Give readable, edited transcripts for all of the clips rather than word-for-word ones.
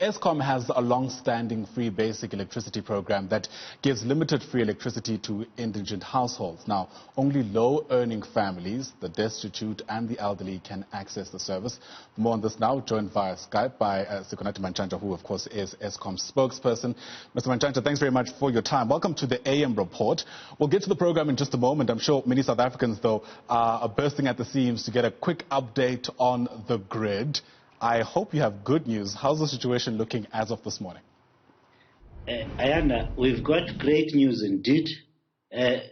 Eskom has a long-standing free basic electricity program that gives limited free electricity to indigent households. Now, only low-earning families, the destitute and the elderly can access the service. More on this now, joined via Skype by Sikonathi Mantshantsha, who of course is Eskom's spokesperson. Mr. Mantshantsha, thanks very much for your time. Welcome to the AM report. We'll get to the program in just a moment. I'm sure many South Africans, though, are bursting at the seams to get a quick update on the grid. I hope you have good news. How's the situation looking as of this morning? Ayanda, we've got great news indeed.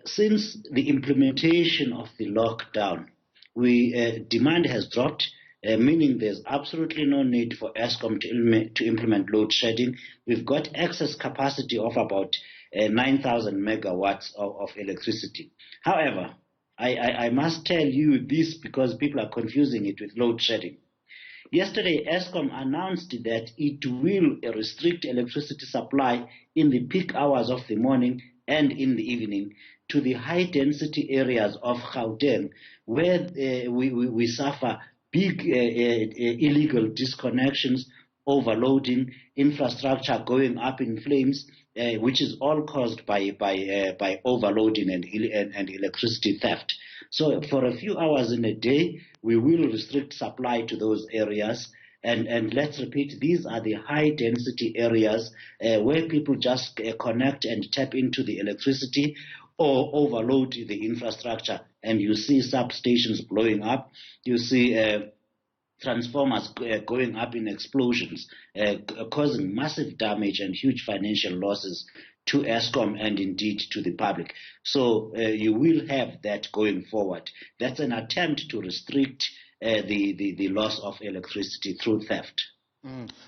Since the implementation of the lockdown, demand has dropped, meaning there's absolutely no need for Eskom to implement load shedding. We've got excess capacity of about 9,000 megawatts of electricity. However, I must tell you this because people are confusing it with load shedding. Yesterday, Eskom announced that it will restrict electricity supply in the peak hours of the morning and in the evening to the high-density areas of Gauteng, where we suffer big illegal disconnections, overloading, infrastructure going up in flames, which is all caused by overloading and electricity theft. So for a few hours in a day, we will restrict supply to those areas. And let's repeat, these are the high-density areas where people just connect and tap into the electricity or overload the infrastructure. And you see substations blowing up. You see transformers going up in explosions, causing massive damage and huge financial losses to Eskom and indeed to the public. So you will have that going forward. That's an attempt to restrict the loss of electricity through theft.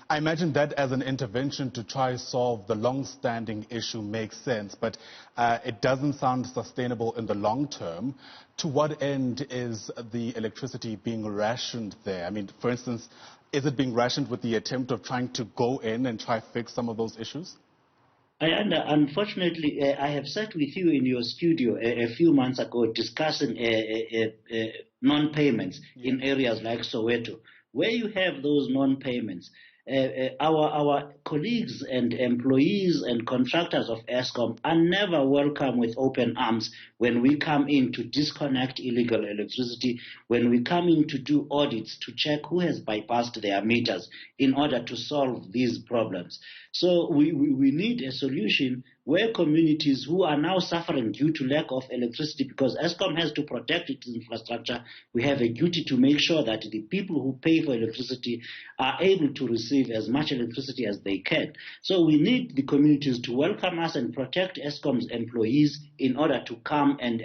I imagine that as an intervention to try to solve the long-standing issue makes sense, but it doesn't sound sustainable in the long term. To what end is the electricity being rationed there? I mean, for instance, is it being rationed with the attempt of trying to go in and try to fix some of those issues? Unfortunately, I have sat with you in your studio a few months ago discussing non-payments in areas like Soweto. Where you have those non-payments, our colleagues and employees and contractors of Eskom are never welcome with open arms when we come in to disconnect illegal electricity, when we come in to do audits to check who has bypassed their meters in order to solve these problems. So we need a solution where communities who are now suffering due to lack of electricity, because Eskom has to protect its infrastructure, we have a duty to make sure that the people who pay for electricity are able to receive as much electricity as they can. So we need the communities to welcome us and protect Eskom's employees in order to come and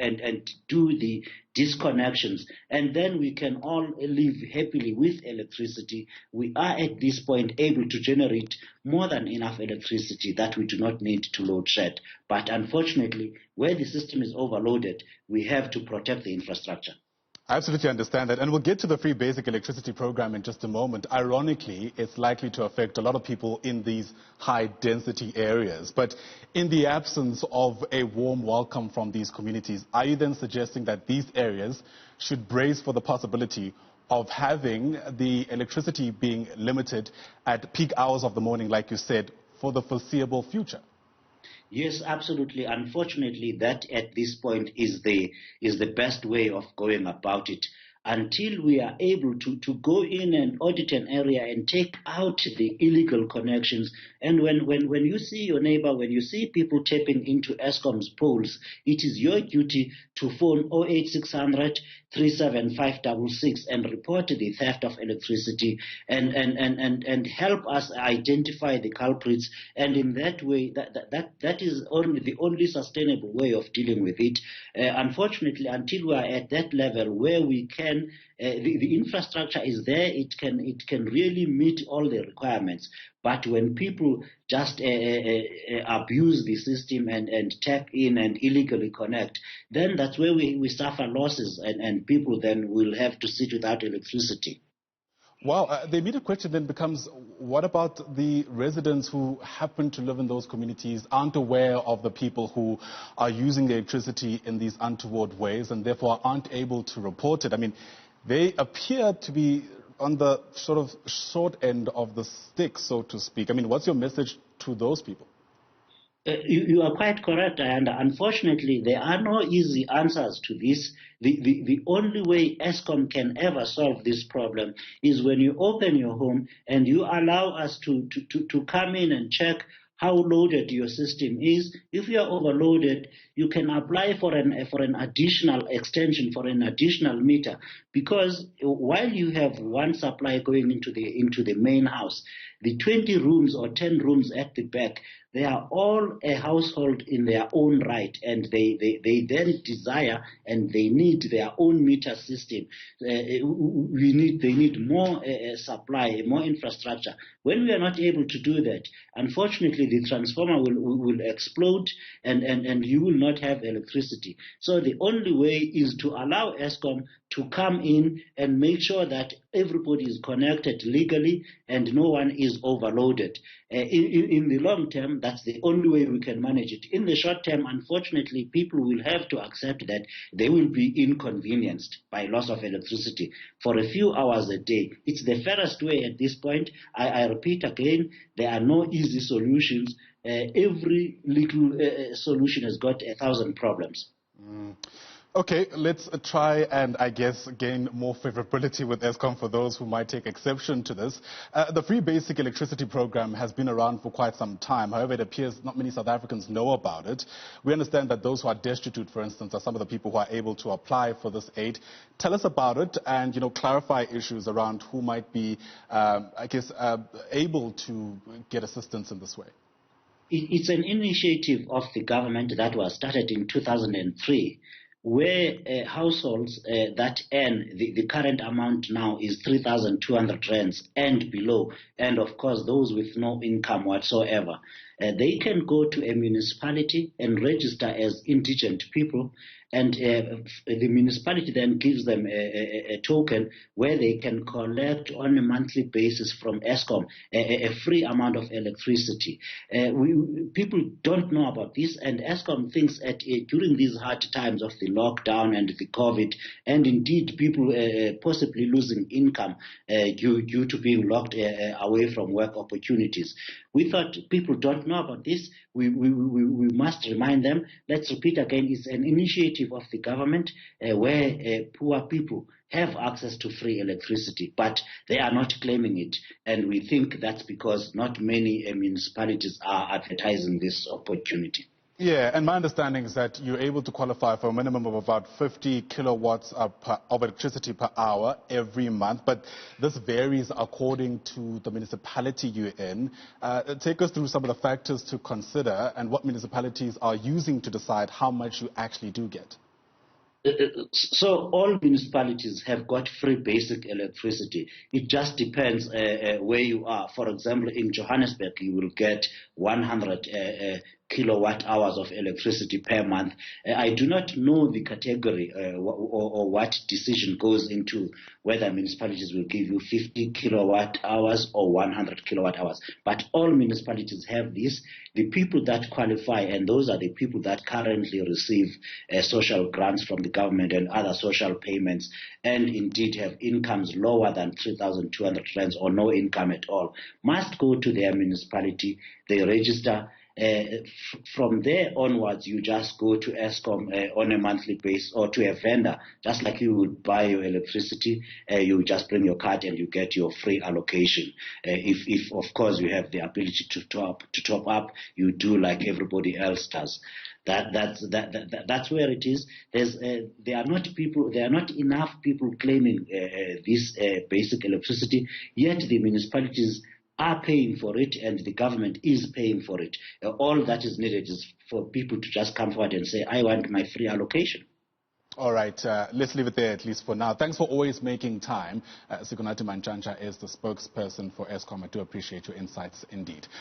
do the disconnections, and then we can all live happily with electricity. We are at this point able to generate more than enough electricity that we do not need to load shed. But unfortunately, where the system is overloaded, we have to protect the infrastructure. I absolutely understand that, and we'll get to the free basic electricity program in just a moment. Ironically, it's likely to affect a lot of people in these high-density areas. But in the absence of a warm welcome from these communities, are you then suggesting that these areas should brace for the possibility of having the electricity being limited at peak hours of the morning, like you said, for the foreseeable future? Yes, absolutely. Unfortunately, that at this point is the best way of going about it. Until we are able to go in and audit an area and take out the illegal connections. And when you see your neighbor, when you see people tapping into Eskom's poles, it is your duty to phone 08600 37566 and report the theft of electricity and help us identify the culprits. And in that way, that is the only sustainable way of dealing with it. Unfortunately, until we are at that level where we can, the infrastructure is there, it can really meet all the requirements. But when people just abuse the system and tap in and illegally connect, then that's where we suffer losses, and people then will have to sit without electricity. Well, the immediate question then becomes, what about the residents who happen to live in those communities, aren't aware of the people who are using electricity in these untoward ways and therefore aren't able to report it? I mean, they appear to be on the sort of short end of the stick, so to speak. I mean, what's your message to those people? You are quite correct, and unfortunately, there are no easy answers to this. The only way Eskom can ever solve this problem is when you open your home and you allow us to come in and check how loaded your system is. If you are overloaded, you can apply for an additional extension, for an additional meter, because while you have one supply going into the main house, the 20 rooms or 10 rooms at the back, they are all a household in their own right, and they then desire and they need their own meter system. They need more supply, more infrastructure. When we are not able to do that, unfortunately, the transformer will explode, and you will not have electricity. So the only way is to allow Eskom to come in and make sure that everybody is connected legally and no one is overloaded. In the long term, that's the only way we can manage it. In the short term, unfortunately, people will have to accept that they will be inconvenienced by loss of electricity for a few hours a day. It's the fairest way at this point. I repeat again, there are no easy solutions. Every little solution has got 1,000 problems. Okay, let's try and, I guess, gain more favorability with Eskom for those who might take exception to this. The Free Basic Electricity Program has been around for quite some time. However, it appears not many South Africans know about it. We understand that those who are destitute, for instance, are some of the people who are able to apply for this aid. Tell us about it and, clarify issues around who might be, able to get assistance in this way. It's an initiative of the government that was started in 2003. Where households that earn, the current amount now is 3,200 rands and below, and of course those with no income whatsoever, they can go to a municipality and register as indigent people, and the municipality then gives them a token where they can collect on a monthly basis from Eskom a free amount of electricity. People don't know about this, and Eskom thinks during these hard times of the lockdown and the COVID, and indeed people possibly losing income due to being locked away from work opportunities. We thought people don't know about this. We must remind them. Let's repeat again, it's an initiative of the government where poor people have access to free electricity, but they are not claiming it. And we think that's because not many municipalities are advertising this opportunity. Yeah, and my understanding is that you're able to qualify for a minimum of about 50 kilowatts of electricity per hour every month, but this varies according to the municipality you're in. Take us through some of the factors to consider and what municipalities are using to decide how much you actually do get. So all municipalities have got free basic electricity. It just depends where you are. For example, in Johannesburg, you will get 100 kilowatt hours of electricity per month. I do not know the category or what decision goes into whether municipalities will give you 50 kilowatt hours or 100 kilowatt hours. But all municipalities have this. The people that qualify, and those are the people that currently receive social grants from the government and other social payments, and indeed have incomes lower than 3,200 rands or no income at all, must go to their municipality. They register. From there onwards, you just go to Eskom on a monthly basis, or to a vendor, just like you would buy your electricity. You just bring your card and you get your free allocation. If of course you have the ability to top up, you do like everybody else does. That's where it is. There are not enough people claiming this basic electricity, yet the municipalities are paying for it and the government is paying for it. All that is needed is for people to just come forward and say, I want my free allocation. All right, let's leave it there at least for now. Thanks for always making time. Sikonathi Mantshantsha is the spokesperson for Eskom. I do appreciate your insights indeed.